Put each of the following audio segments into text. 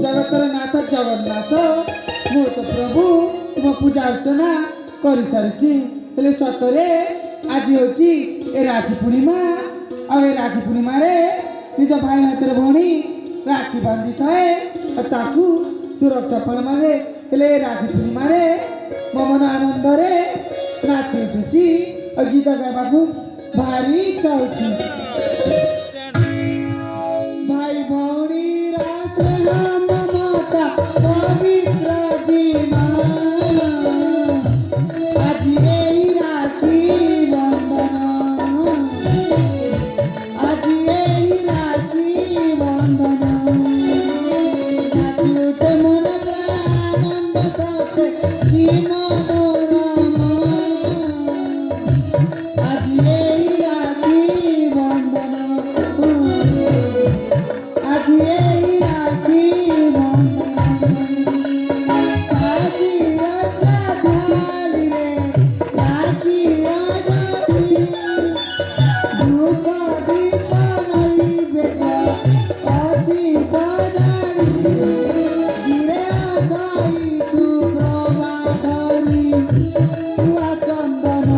जगतर नाथ जगन्नाथ मु तो प्रभु तुम पूजा अर्चना कर सारी सतरे आज हूँ राखी पूर्णिमा आ राखी पूर्णिमा निज भाई हाथ में भौणी राखी बांधि थाए ताकू सुरक्षा पण मांगे हेले राखी पूर्णिमा मो मन आनंद नाची उठुची और गीत गावा भारी इच्छा होची भाई भौणी ममता पवित्र दिन आज यही राखी बंधन आज यही राखी बंधन नाची उठे मन प्राणानंद सते की मनोरम आज यही राखी बंधन आज यही राखी बंधन राखी ढाली रे राखी ढाली धूप दीप नैवेद्य अछि सदारी गिरे आसाई सुप्रभा धरी छुआ चंदन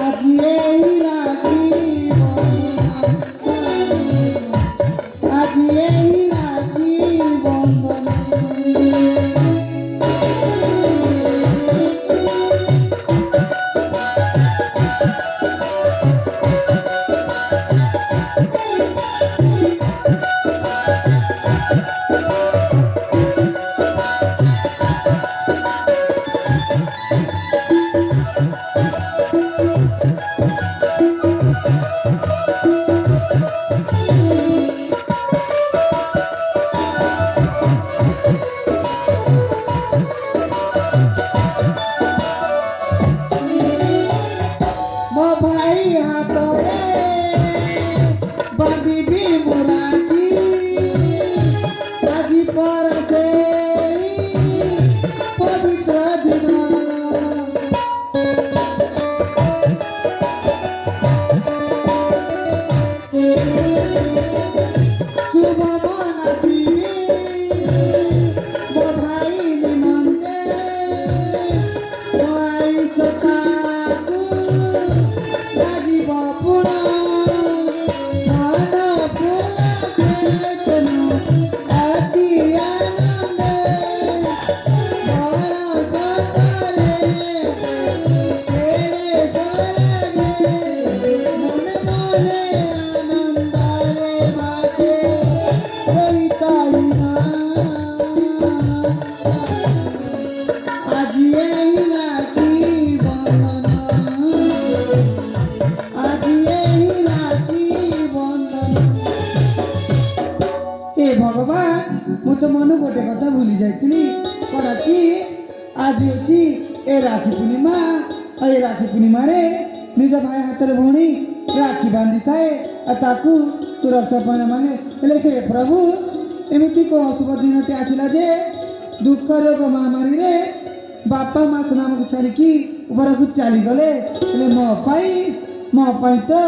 आज यही राखी बंधन आज यही राखी बंधन मो भाई हाथरे बांधिबी मुराटी आज पर से पवित्र दिन शुभ मनाचिबी मो भाई निमंते भाई सताकू লাগিব পুরা ধান ফুলা খেতনু অতি আনন্দে বরসতরে ছেড়ে চলে মনে মনে আনন্দরে মাঠে রইতাই না আজি এই রাখি বন্ধন आज यही राखी बंधन ए भगवान मु तो मन गोटे कथा भूली जाइली कौन कि आज हूँ ए राखी पूर्णिमा और ये राखी पूर्णिमा निज भाई हाथ में भौणी राखी बांधि थाए ताकू सुरक्षा पण मांगे हेले हे प्रभु एमती को अशुभ दिन आसला जे दुख रोग महामारी रे बापा माँ नाम को छाड़ी ऊपर को चली गले मो पाई तो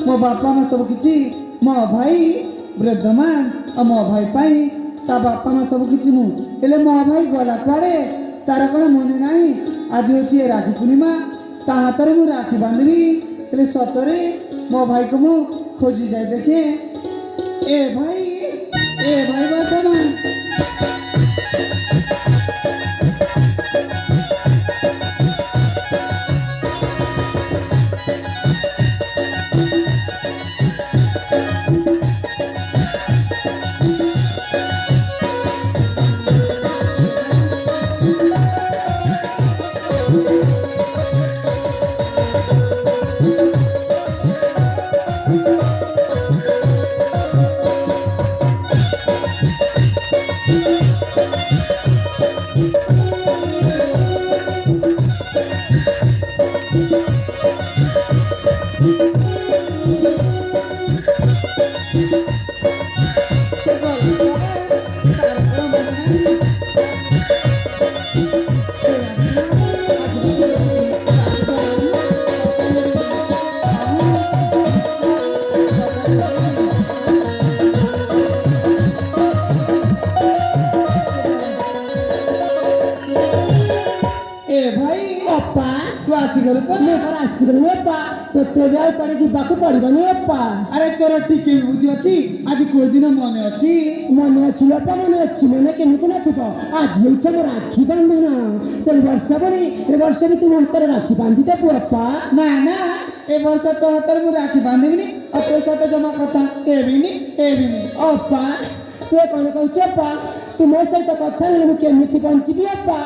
मो बापा माँ सब किछि मो भाई वृद्धमान और मो भाई पाई ता बापा माँ सब किछि मु हेले मो भाई गला कुआड़े तार कौन मने नाही आज हूँ राखी पूर्णिमा ता हाथ में मु राखी बांधबी हेले सतरे मो भाई को मु खोजी जाए देखे ए भाई वर्धमान ଭାଇ ଅପା ତୁ ଆସିଗଲୁ ମୁଁ ଘର ଆସିଗଲିଣି ଅପା ତୋତେ ବି ଆଉ କୁଆଡ଼େ ଯିବାକୁ ପଡ଼ିବନି ଅପା। ଆରେ ତୋର ଟିକେ ବି ବୁଦ୍ଧି ଅଛି ଆଜି କୋଉ ଦିନ ମନେ ଅଛି? ମନେ ଅଛି ଅପା ମନେ ଅଛି ମନେ କେମିତି ନଥିବ ଆଜି ହେଉଛି ଆମ ରାକ୍ଷୀ ବନ୍ଧନ ତେଣୁ ବର୍ଷ ଭଳି ଏ ବର୍ଷ ବି ତୁ ମୋ ହାତରେ ରାକ୍ଷୀ ବାନ୍ଧି ଦେବୁ ଅପା। ନା ନା ଏ ବର୍ଷ ତୋ ହାତରେ ମୁଁ ରାକ୍ଷୀ ବାନ୍ଧିବିନି ଆଉ ତୋ ସହିତ ଜମା କଥା ହେବିନି। ଅପା ତୁ କ'ଣ କହୁଛୁ ଅପା ତୁ ମୋ ସହିତ କଥା ହେଲେ ମୁଁ କେମିତି ବଞ୍ଚିବି ଅପା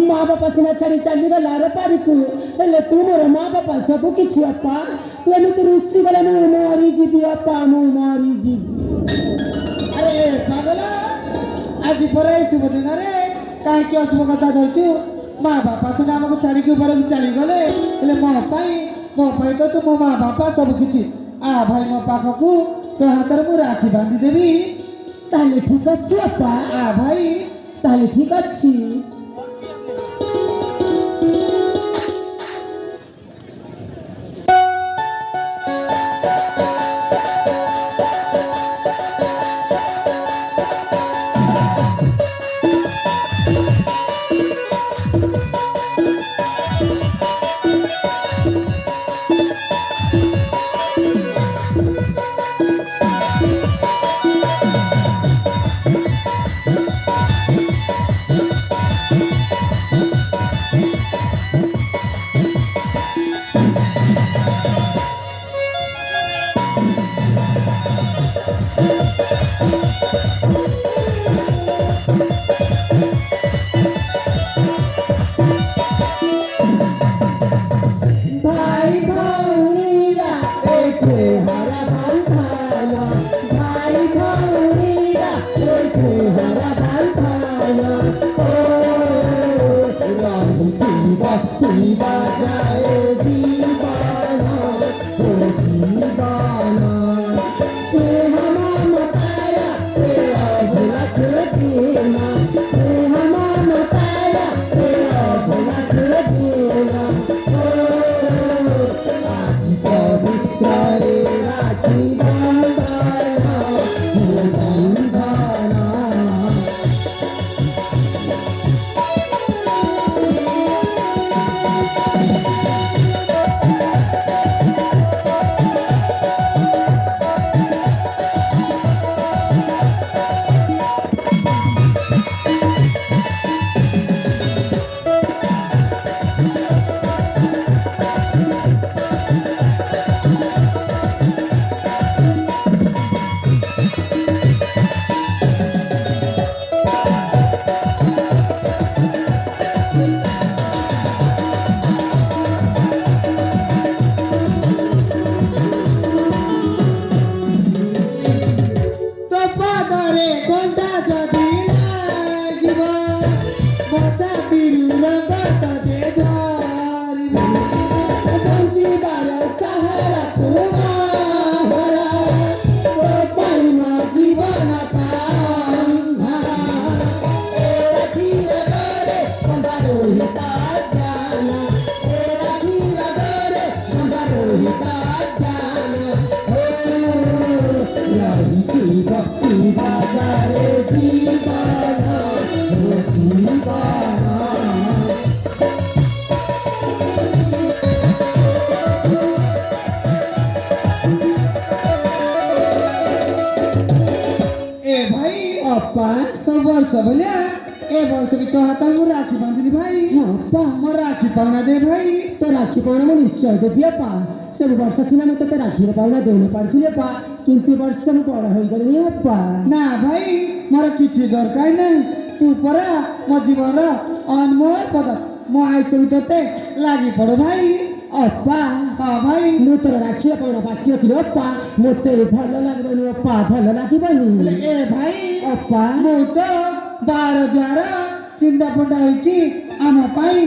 ମା ବାପା ସିନା ଛାଡ଼ି ଚାଲିଗଲା ଆର ପାରିକୁ ହେଲେ ତୁ ମୋର ମା ବାପା ସବୁ କିଛି ଅପା ତୁ ଏମିତି ରୁଷି ଗଲେ ମୁଁ ମରିଯିବି ଅପା ମୁଁ ମରିଯିବି। ଆରେ ପାଗଲ ଆଜି ପରା ଏଇ ଶୁଭ ଦିନରେ କାହିଁକି ଅଶୁଭ କଥା ଧରୁଛୁ? ମା ବାପା ସିନା ଆମକୁ ଛାଡ଼ିକି ଉପରକୁ ଚାଲିଗଲେ ହେଲେ ମୋ ପାଇଁ ତ ତୁ ମୋ ମା ବାପା ସବୁ କିଛି। ଆ ଭାଇ ମୋ ପାଖକୁ ତୋ ହାତରେ ମୁଁ ରାକ୍ଷୀ ବାନ୍ଧିଦେବି। ତାହେଲେ ଠିକ୍ ଅଛି ଅପା ଆ ଭାଇ ତାହେଲେ ଠିକ୍ ଅଛି। ସବୁ ବର୍ଷ ଭଳିଆ ଏ ବର୍ଷ ବି ତୋ ହାତରେ ମୁଁ ରାକ୍ଷୀ ବାନ୍ଧିଲି ଭାଇ। ଅପା ମୋ ରାକ୍ଷୀ ପାଉଣା ଦେ ଭାଇ। ତ ରାକ୍ଷୀ ପାଉଣା ମୁଁ ନିଶ୍ଚୟ ଦେବି ଅପା ସବୁ ବର୍ଷ ସିନା ମୁଁ ତୋତେ ରାକ୍ଷୀର ପାଉଣା ଦେଇନପାରୁଥିଲି ଅପା କିନ୍ତୁ ଏ ବର୍ଷ ମୁଁ ବଡ଼ ହୋଇଗଲିଣି ଅପା। ନା ଭାଇ ମୋର କିଛି ଦରକାର ନାହିଁ ତୁ ପରା ମୋ ଜୀବନର ଅନମୋଲ ପଦାର୍ଥ ମୋ ଆୟୁଷ ବି ତୋତେ ଲାଗି ପଡ ଭାଇ। ଅପା ହଁ ଭାଇ ମୁଁ ତୋର ରାକ୍ଷୀର ପାଉଣା ବାକି ରଖିଲି ଅପା ମୋତେ ଭଲ ଲାଗିବନି ଅପା ଭଲ ଲାଗିବନି। ଏ ଭାଇ ଅପା ମୁଁ ତ ବାର ଦ୍ୱାର ଚିଣ୍ଡା ଫଣ୍ଡା ହେଇକି ଆମ ପାଇଁ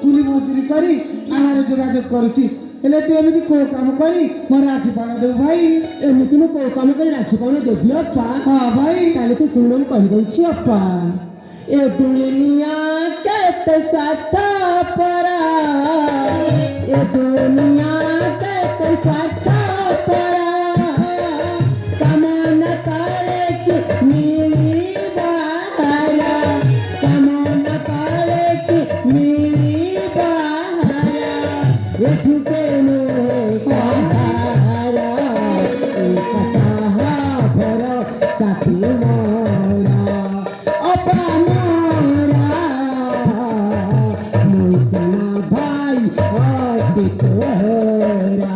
କୁଲି ମଜୁରୀ କରି ଆହାର ଯୋଗାଯୋଗ କରୁଛି ହେଲେ ତୁ ଏମିତି କୋଉ କାମ କରି ମୋ ରାକ୍ଷୀ ପାଉଣା ଦେବୁ ଭାଇ। ଏମିତି ମୁଁ କୋଉ କାମ କରି ରାକ୍ଷୀ ପାଉଣା ଦେବି ଅପା। ହଁ ଭାଇ ତାହେଲେ ତୁ ଶୁଣ ମୁଁ କହିଦେଉଛି ଅପା ଏ ଦୁନିଆ କେତେ ସାଥ ପରା ଏ ଦୁନିଆ କେତେ ସାଥ ପରା କାମନା କାଳେ କି ମିଳିବାର କାମନା କାଳେ କି ମିଳି उठते मुहे काहारा एक साहा भरो साथी मोरा अपा मोरा मुसना भाई अति तोरा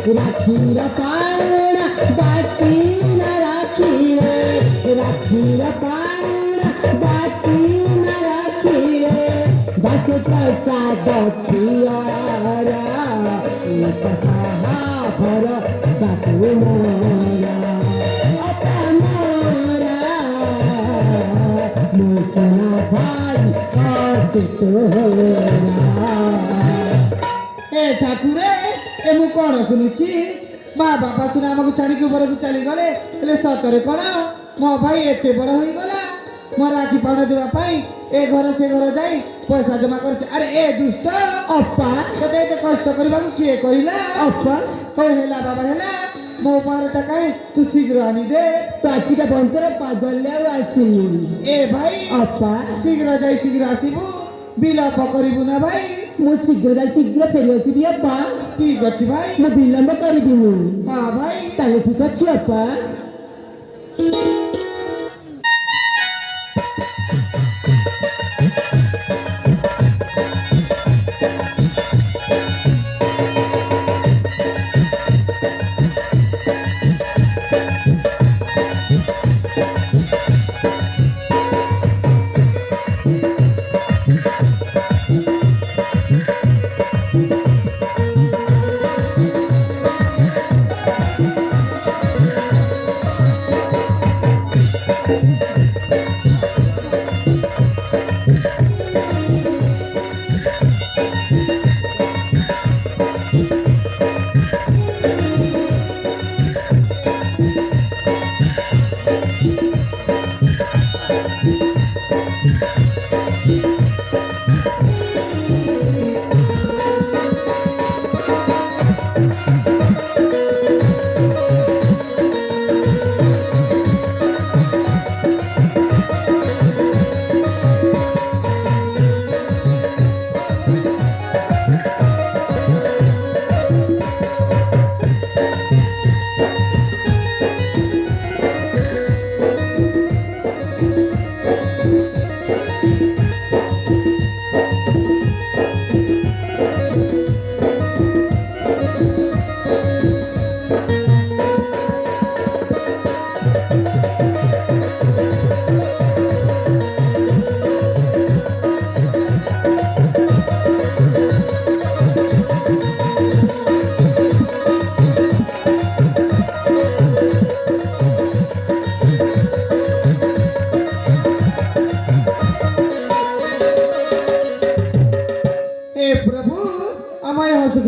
राखीर पाण बाटी न राखीरे राखीर पाण बाटी न राखीरे बस प्रसाद पियारा एक साहा भर सातु मोरा अपा मोरा मुसना भाई अति तोरा ए ठाकुरे ए मु कौन शुणुची माँ बापा सिना आमको छाड़ी ऊपर को चली गले हेले सतरे कौन मो भाई एते बड़ हो गला मो राखी पाउडर देवाई ए घर से घर जाई पैसा जमा कर अरे ए दुष्ट अपा तोते एते कष्ट करबा किए कहला अपा ओ हेला बाबा हेला मो पार टका तू शीघ्र आनी दे ताकीटा बंतर पागल आसिली ए भाई अपा शीघ्र जाई शीघ्र आसीबू विलंब करिबू ना भाई मु शीघ्र जा शीघ्र फेरी आसिबी अपा ठीक अछि भाई मु विलंब करिबिनु हाँ भाई ताले ठीक अछि अपा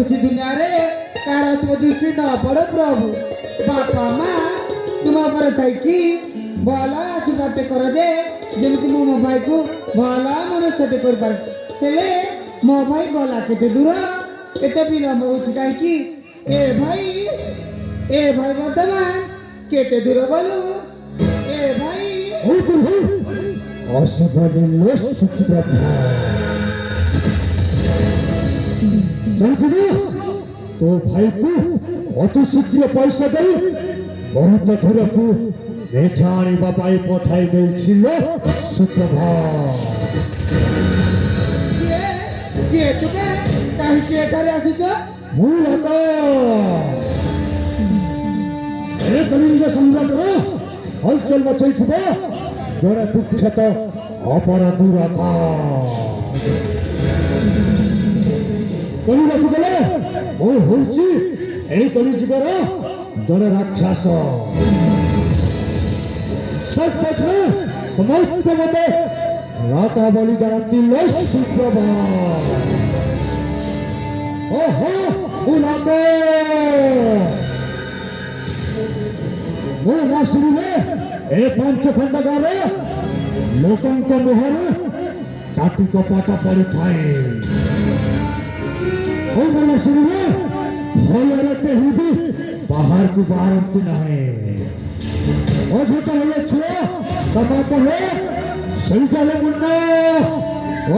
खुशी दुनिया रे कार दृष्टि न पड़े प्रभु बापा माँ तुम पर थी कि भल आशीर्वाद कर जे जमी मो मो भाई को भल मनुष्य कर पारे मो भाई गला केते दूर एते विलंब हो कहीं ए भाई वर्तमान केते दूर गलु ए भाई तो भाई को ଅତି ଶୀଘ୍ର ପଇସା ଦେଇ ବହୁତ ଦୂରକୁ ମିଠା ଆଣିବା ପାଇଁ ପଠାଇ ଦେଇছিল ସୁପ୍ରଭା। କିଏ ତୁମେ କାହିଁକି ଏଠାରେ ଆସିଛ? ମୁଁ ରାଜା ଏ କଳିଙ୍ଗ ସମ୍ରାଟର ହଲଚଲ ମଚାଇଥିବା ଜଣେ କୁଖ୍ୟାତ ଅପରାଧୀ ରାଜା। କହିବାକୁ ଗଲେ ମୁଁ ହେଉଛି এই କଳିଯୁଗର ଜଣେ ରାକ୍ଷସ। ସର୍ବତ୍ର ସମସ୍ତେ ମତେ ରାଜା ବୋଲି ଜାଣନ୍ତି ସୁପ୍ରଭା। ଓହୋ ମୁଁ ରାଜା। ମୁଁ ନ ଶୁଣିଲେ ଏ ପାଞ୍ଚ ଖଣ୍ଡ ଗାଁରେ ଲୋକଙ୍କ ମୁହଁରେ କାଟି କପାଟ ପଡ଼ିଥାଏ। ମୁଁ ନ ଶୁଣିଲେ ଭୟରେ କେହି ବି ବାହାରକୁ ବାହାରନ୍ତି ନାହିଁ। ଅଝଟ ହେଲେ ଛୁଆ ତମା କହେ ସେଇଟାରେ ମୁଣ୍ଡ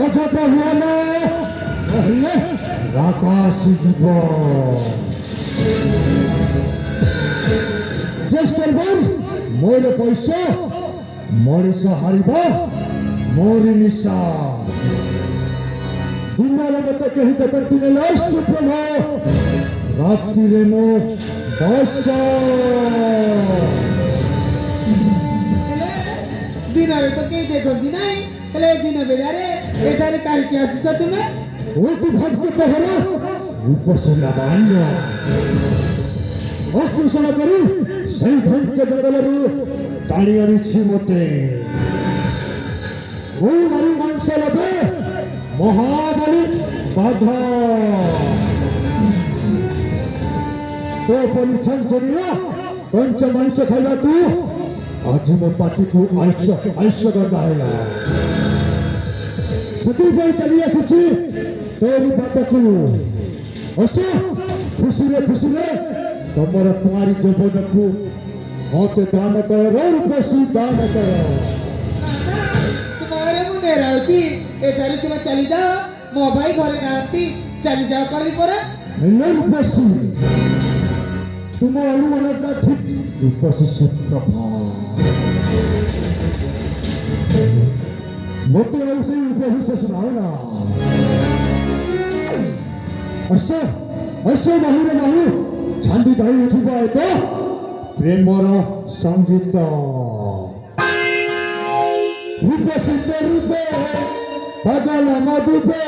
ଅଝଟ ହୁଏ ନା କହିଲେ ରାକା ଆସିଯିବ। ମୋର ପଇସା ମଣିଷ ହାରିବା ମୋରି ନିଶା। ଦିନରେ ମତେ କେହି ଦେଖନ୍ତି ନାହିଁ ସୁପ୍ରଭା, ରାତିରେ ମୁଁ ବସ। ଦିନରେ ତ କେହି ଦେଖନ୍ତି ନାହିଁ, ହେଲେ ଦିନ ବେଳାରେ ଏଠାରେ କାହିଁକି ଆସିଛ ତୁମେ? ଅତି ଭାଗ୍ୟ ତୋହର ରୂପସୀମା ବାନ୍ୟ ଅକୃଷଣ କରି ସେଇ ଧ୍ୱଂସ ଜଙ୍ଗଲରୁ ଟାଣି ଆଣିଛି ମତେ। ମୁଁ ମାରି ମାଂସ ଲବେ ମହାବଳୀ ବାଧ। ତୋ ପରି ଛଞ୍ଚନୀୟ କଞ୍ଚ ମାଂସ ଖାଇବାକୁ ଆଜି ମୋ ପାଟିକୁ ଆଇସ ଗନ୍ଧା ହେଲା। ସେଥିପାଇଁ ଚାଲି ଆସିଛି ତୋରି ବାଟକୁ। ଅସ ଖୁସିରେ ଖୁସିରେ ତମର କୁଆରୀ ଯୌବନକୁ ମତେ ଦାନ କର, ରୂପସୀ ଦାନ କର। ତୁମରେ ମୁଁ ନେରାଉଛି, ଏଠାରେ ତୁମେ ଚାଲିଯାଅ, ମୋ ଭାଇ ଘରେ ନାହାନ୍ତି, ଚାଲିଯାଅ କହିଲି ପରା। ହେଲେ ରୂପସୀ ତୁମ ଅନୁମାନଟା ଠିକ୍। ରୂପସୀ ସୁପ୍ରଭା ମତେ ଆଉ ସେଇ ଉପବିଶ୍ୱାସ ନାଉ ନା। ଆସ ଆସ ବାହୁରେ ବାହୁ ଛାଣ୍ଡି ଧାଇ ଉଠିବା ଏକ ପ୍ରେମର ସଙ୍ଗୀତ। ରୂପସୀ ରୂପେ ପାଗଳ ମଧୁପେ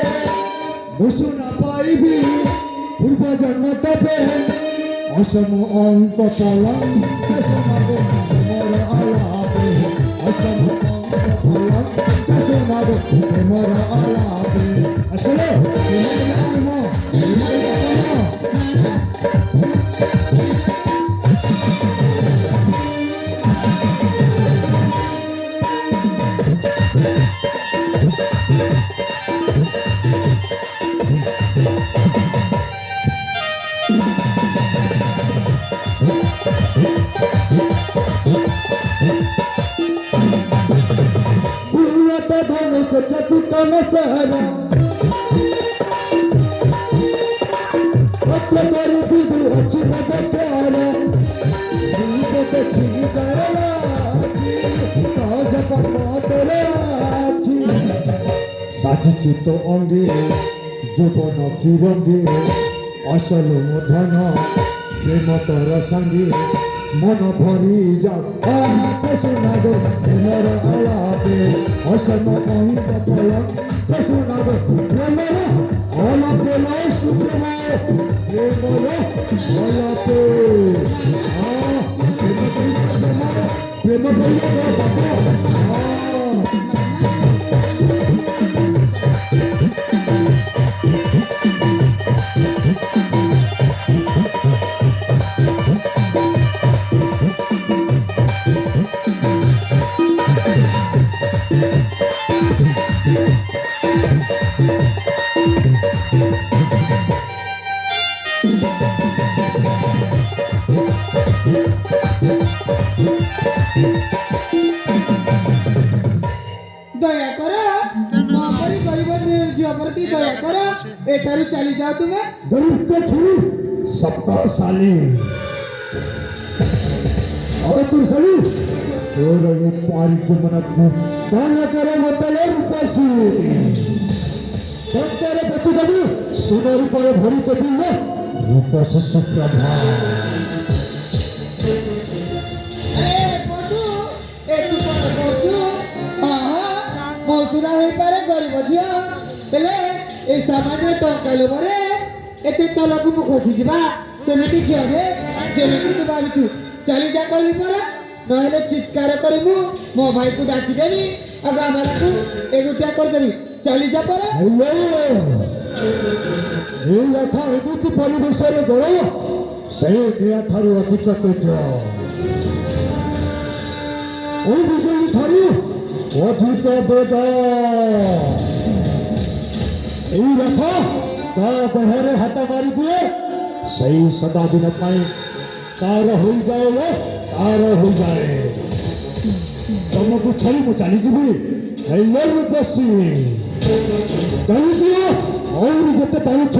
ମୁସୁନା ପାଇବି ପୂର୍ବ ଜନ୍ମ ତପେ ଅସମ ଅଙ୍କ ପଲଙ୍ଗ ମୋର ଆଳାପେ ଅସମ ଅଙ୍କ ପଲଙ୍ଗ ମୋର ଆଳାପେ আসলে Masara Patra Pari Bidu Achina Batara Bidu Bachini Darala Raja Pamatara Saji Chito Ongi Jubana Kirangi Asalu Mudhana Prematara Sangi Mana Bhari Jab Pesunado Mera Alape Asama Ahita Palang Pesunado Premara Alape Laisu Prema Premara Alape Premara দয়া করো মহাপরি গরিব ঝিও প্রতি দয়া করো এঠারু চালি যাও তুমি गरीब का छुरी सबका साली और तू साली तोर एक पारी के मनकू दाना करे मतले रूपासी तेरे बतू दबी सुनर पर भरी के बिल्ले रूपासी सुप्रभा মৌসুরা হয়ে পারে গরিব ঝিও বেলে এই সামান্য টঙ্কা লোভরে এতে তলকু মু খসি যা সেমিতি ঝিওরে যেমিতি তু ভাবিছু চালি যা কলি পরে নহলে চিৎকার করে মু মো ভাইকু ডাকি দেবি আর আমারকু এগুটিয়া করদেবি চালি যা পরে এই লেখা এমিতি পরিবেশরে গড় সেই নিয়া ঠারু অধিক তেজ ওই বিজয়ী ঠারু অধিক বেদ এই লেখ তা দেহরে হাত মারি দিয়ে সেই সদা দিন পাই তার হয়ে যায় তার হয়ে যায় ତମକୁ ଛାଡ଼ି ମୁଁ ଚାଲିଯିବି ହେଲୋ ପଶି ଗାଲି ଦିଅ ଆହୁରି ଯେତେ ପାରୁଛ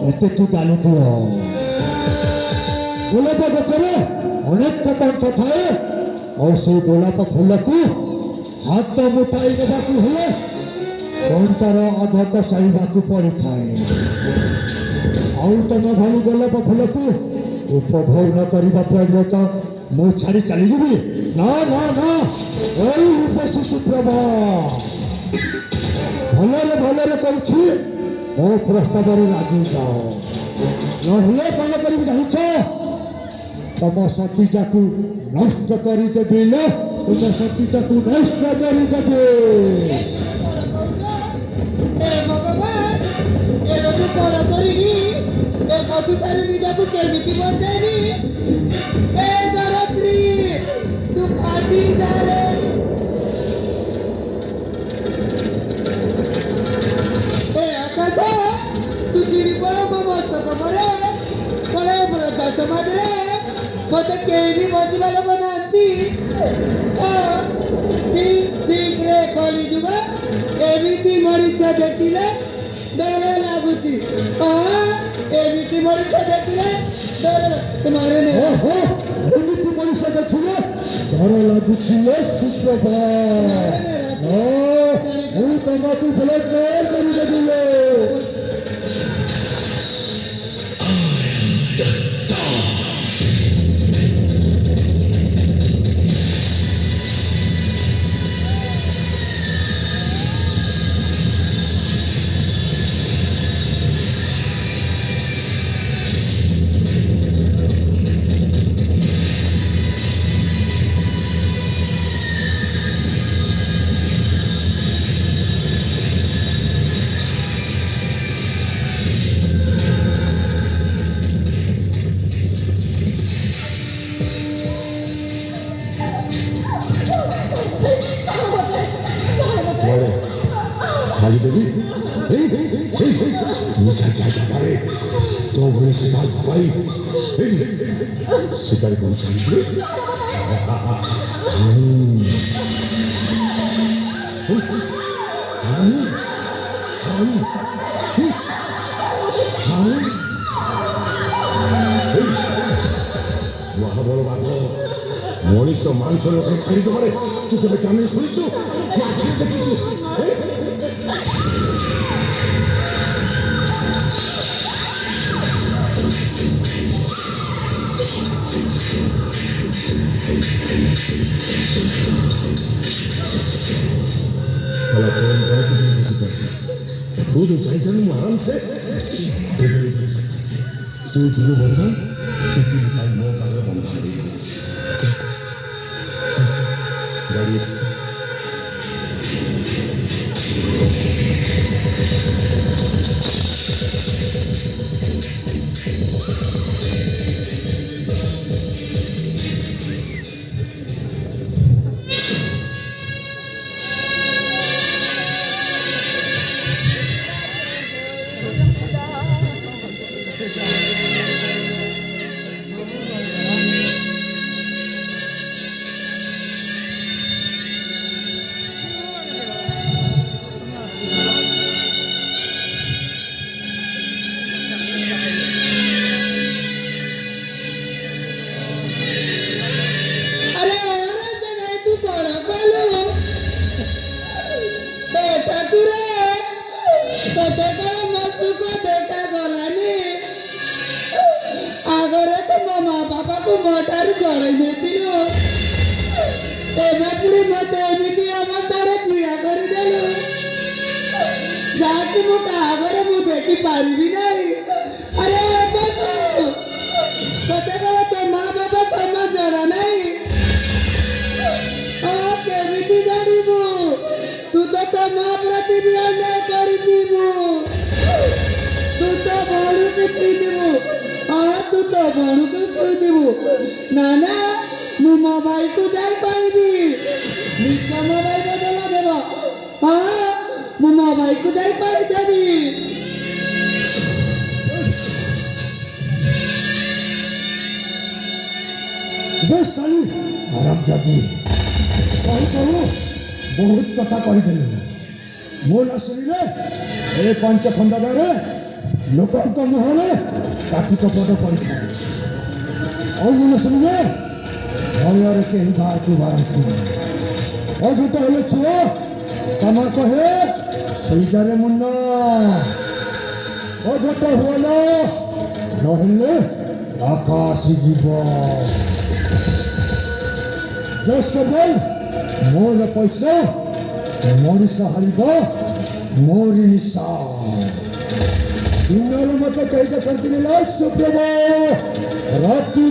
ଏତେ ଗାଲି ଦିଅ ଗୋଲାପ ଗଛରେ ଅନେକ କଣ୍ଠ ଥାଏ ଆଉ ସେଇ ଗୋଲାପ ଫୁଲକୁ ହାତ ମୁଠାଇ ଦେବାକୁ ହେଲେ କଣ୍ଟାର ଅଧତ ସହିବାକୁ ପଡ଼ିଥାଏ ଆଉ ତମେ ଭଳି ଗୋଲାପ ଫୁଲକୁ ଉପଭୋଗ ନ କରିବା ପର୍ଯ୍ୟନ୍ତ ମୁଁ ଛାଡ଼ି ଚାଲିଯିବି ନା ନା ନା ଏଇ ରୂପସୀ ସୁପ୍ରଭା ଭଲରେ ଭଲରେ କହୁଛି ମୋ ପ୍ରସ୍ତାବରେ ରାଜି ଯାଅ ନହେଲେ କ'ଣ କରିବି ଜାଣିଛ ତମ ସତୀଜାକୁ ନଷ୍ଟ କରିଦେବି ଲୋ ତୁମ ସତୀଜାକୁ ନଷ୍ଟ କରିଦେବି ନିଜକୁ କେମିତି ବଞ୍ଚେଇବି ଏ ଧରତ୍ରୀ ତୁ ଫାଟି ଯାରେ ଏ ଆକାଶ ତୁ ଚିରି ପଡ଼ ମୋ ମସ୍ତକ ମରେ ପଳେ ବ୍ରତ ସମାଜରେ ମତେ କେହି ବି ବଞ୍ଚିବା ଲୋକ ନାହାନ୍ତି ଶୀଘ୍ର କଲିଯୁଗ ଏମିତି ମଣିଷ ଦେଖିଲେ ଡର ଲାଗୁଛି ଏମିତି ମଣିଷ ଦେଖିଲେ ଡର ତୁମର ଏମିତି ମଣିଷ ଦେଖିଲେ ଡର ଲାଗୁଛି ସୁପ୍ରଭା ମୁଁ ତମକୁ କରିଦେବି ছাড়িদেবি যাবারে তো বলে শিকার ভাই শিকার করে ছাড়িয়ে মহাবড় বাঘ মনীষ মাংস লোকে ছাড়িতে পারে তুই তবে কেমন শুনছো দেখিছো साला कौन है कि नहीं किसी पर तू जो चाहे जाने आराम से तू जुलू बंधा कितनी टाइम मौत आगे बंधा नहीं गाड़ी ମୋ ମା ବାପାକୁ ମୋ ଠାରୁ ଚଢ଼େଇ ନେଇଥିଲୁ। ଏବେ ପୁଣି ମତେ ଏମିତି ଅବସ୍ଥାରେ ଛିଡ଼ା କରିଦେଲୁ ଯାହାକି ମୁଁ କାହାଘରେ ମୁଁ ଦେଖିପାରିବି ନାହିଁ। ଆରେ ଏବେ ତତେ କଣ ତୋ ମା ବାପା ସମାଜ ଜଣା ନାହିଁ? କେମିତି ଜାଣିବୁ? ତୁ ତ ତୋ ମା ପ୍ରତି ବି ଅନ୍ୟାୟ କରିଥିବୁ। ତୁ ତ ଭଉଣୀକୁ ଛୁଇଁଥିବୁ। ତୁ ତ ଭଉଣୀକୁ ଛୁଇଁଥିବୁ। ନା ନା, ମୁଁ ମୋ ଭାଇକୁ ଯାଇ କହିବି। ନିଜ ମୋ ଭାଇ ବଦଳ ଦେବ। ମୁଁ ମୋ ଭାଇକୁ ଯାଇ କହିଦେବି। ବେଶ ଚାଲି ଆରାମ ଜାତି କହି କହୁ ବହୁତ କଥା କହିଦେଲୁ। ମୁଁ ନ ଶୁଣିଲେ ଏ ପାଞ୍ଚ ଖଣ୍ଡାରେ ଲୋକଙ୍କ ମୁହଁରେ କାଠି କପଟ ପଡ଼ିଥାଏ। ଆଉ ମୁଁ ନ ଶୁଣିଲେ ଭୟରେ କେହି ବାହାରକୁ ବାହାରନ୍ତି। ଅଝଟ ହେଲେ ଛୁଅ ତମା କହେ ସେଇଟାରେ ମୁଣ୍ଡ ଅଝଟ ହୁଅଲ ନହେଲେ ରାଖା ଆସିଯିବ। Just go by. More पैसा मनिष हारिब मोरी निशा दिनर मत कही देखती सुप्रभ राति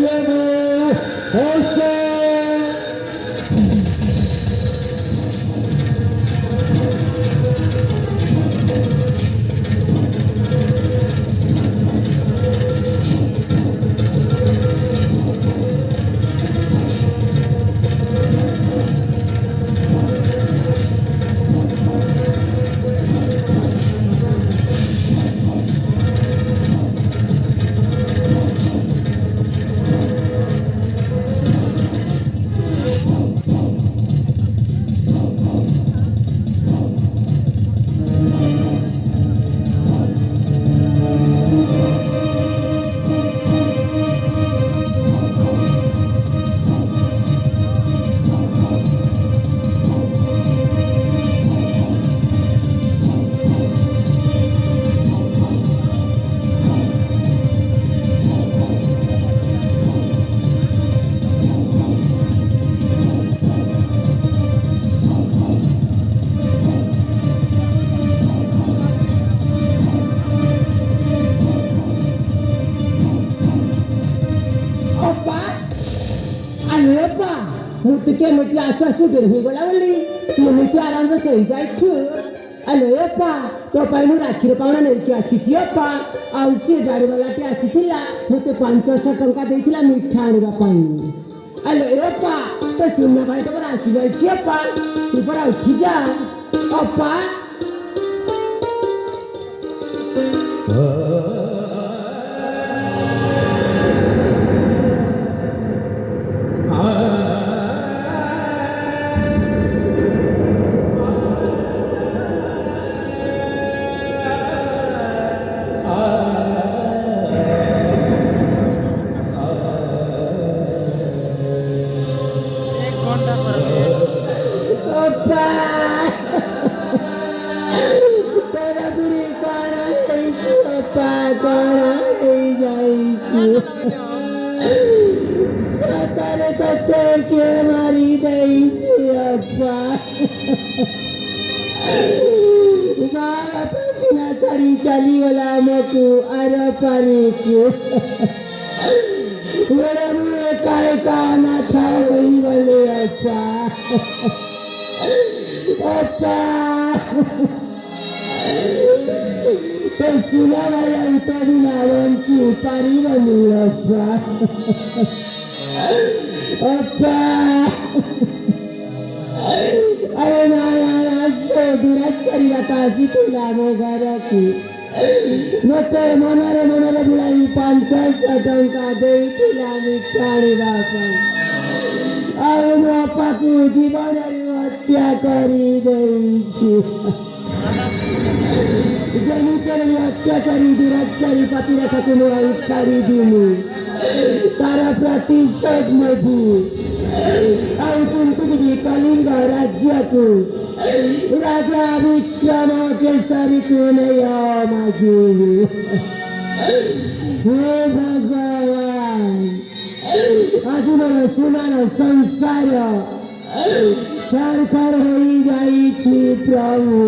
पैसा ମୁଁ ଟିକେ ଏମିତି ଆସୁ ଆସୁ ଡେରି ହେଇଗଲା ବୋଲି ତୁ ଏମିତି ଆରାମରେ ଶୋଇଯାଇଛୁ। ଆଲୋ ଅପା, ତୋ ପାଇଁ ମୁଁ ରାକ୍ଷୀର ପାଉଣା ନେଇକି ଆସିଛି ଅପା। ଆଉ ସେ ଗାଡ଼ିବାଲାଟି ଆସିଥିଲା ମୋତେ 500 ଟଙ୍କା ଦେଇଥିଲା ମିଠା ଆଣିବା ପାଇଁ। ଆଲୋ ଅପା, ତୋ ସୁନା ଭାଇଟା ପରା ଆସିଯାଇଛି ଅପା। ତୁ ପରା ଉଠିଯା ଅପା। सतारे कते के मारी दई अप्पा मारा पसीना छड़ी चली गला मकु आर पारे को बड़े मुए काय का ना था गई गले अप्पा अप्पा तो सुना वाला उतरी नावंची पारी बनी अप्पा अप्पा अरे ना सो दूराचारी जाता असी तुला मोगारकी मते मनरे बुलाई 500 टंका देइथिला मिठा आनिबा ପାଇଁ ଆଉ ମୋ ଅପାକୁ ଜୀବନରେ ହତ୍ୟା କରି ଦେଇଛି। ଯେମିତିରେ ମୁଁ ଅତ୍ୟାଚାରୀ ଦୁରାଚାରୀ ପାପିରାଟାକୁ ମୁଁ ଆଉ ଛାଡ଼ିବିନି, ତାର ପ୍ରତିଶୋଧ ନେବି। ଆଉ ତୁମକୁ କଳିଙ୍ଗ ରାଜ୍ୟକୁ ରାଜା ବିକ୍ରମ କେଶରୀକୁ ନେଇ ମାଗିବି। ହେ ଭଗବାନ। आज मोर सुनार संसार चारखर हो जाइछि प्रभु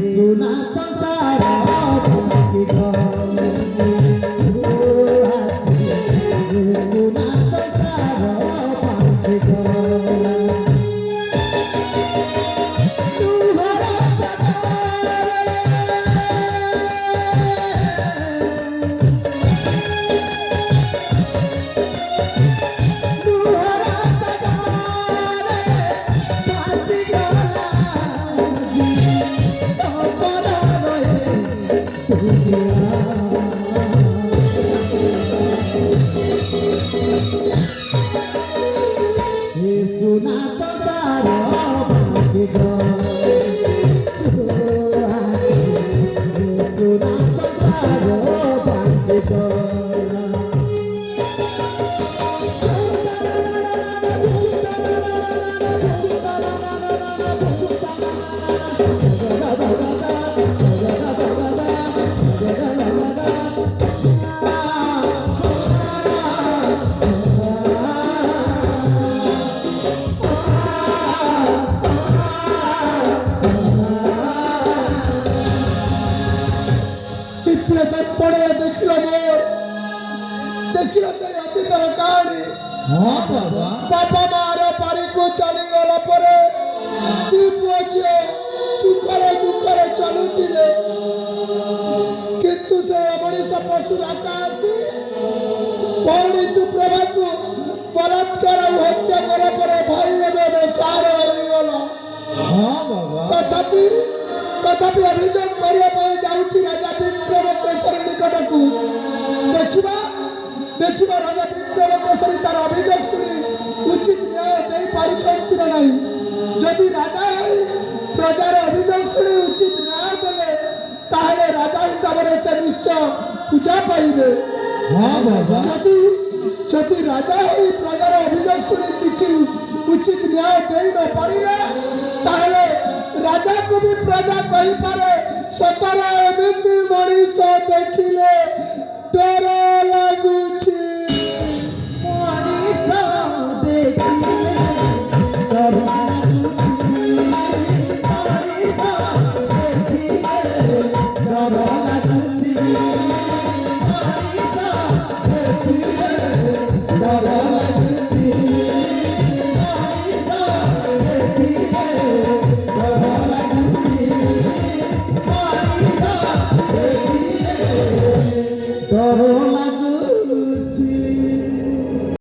सुना संसार सुना संसार सुना देखिल से अतीतर कहानी हाँ बाबा बापा मार पारी को चली गला परे दी पुओ झियो सुखरे दुखरे चलुतिले किंतु से मनीष पशु आकाशी पौड़ी सुप्रभा को बलात्कार हत्या कला परे भाई एबे बेसार होई गला हाँ बाबा तथापि तथापि अभियोग करिया पई जाउछि राजा विक्रम केसरी निकट को देखिबा राजा विक्रम केसरी तार अभियोग सुनी उचित न्याय दे पारुछंती ना नहीं जदि राजा है प्रजार अभियोग सुनी उचित न्याय देले ताहले राजा हिसाब रे से निश्चय पूजा पाइबे हाँ बाबा जदि राजा है प्रजार अभियोग सुनी किछि उचित न्याय दे न पारिले ताहले राजा को भी प्रजा कहि पारे सतरा एमिति मनीष देखिले डर लागुछि मनीष देखिले डर लागुछि मनीष देखिले डर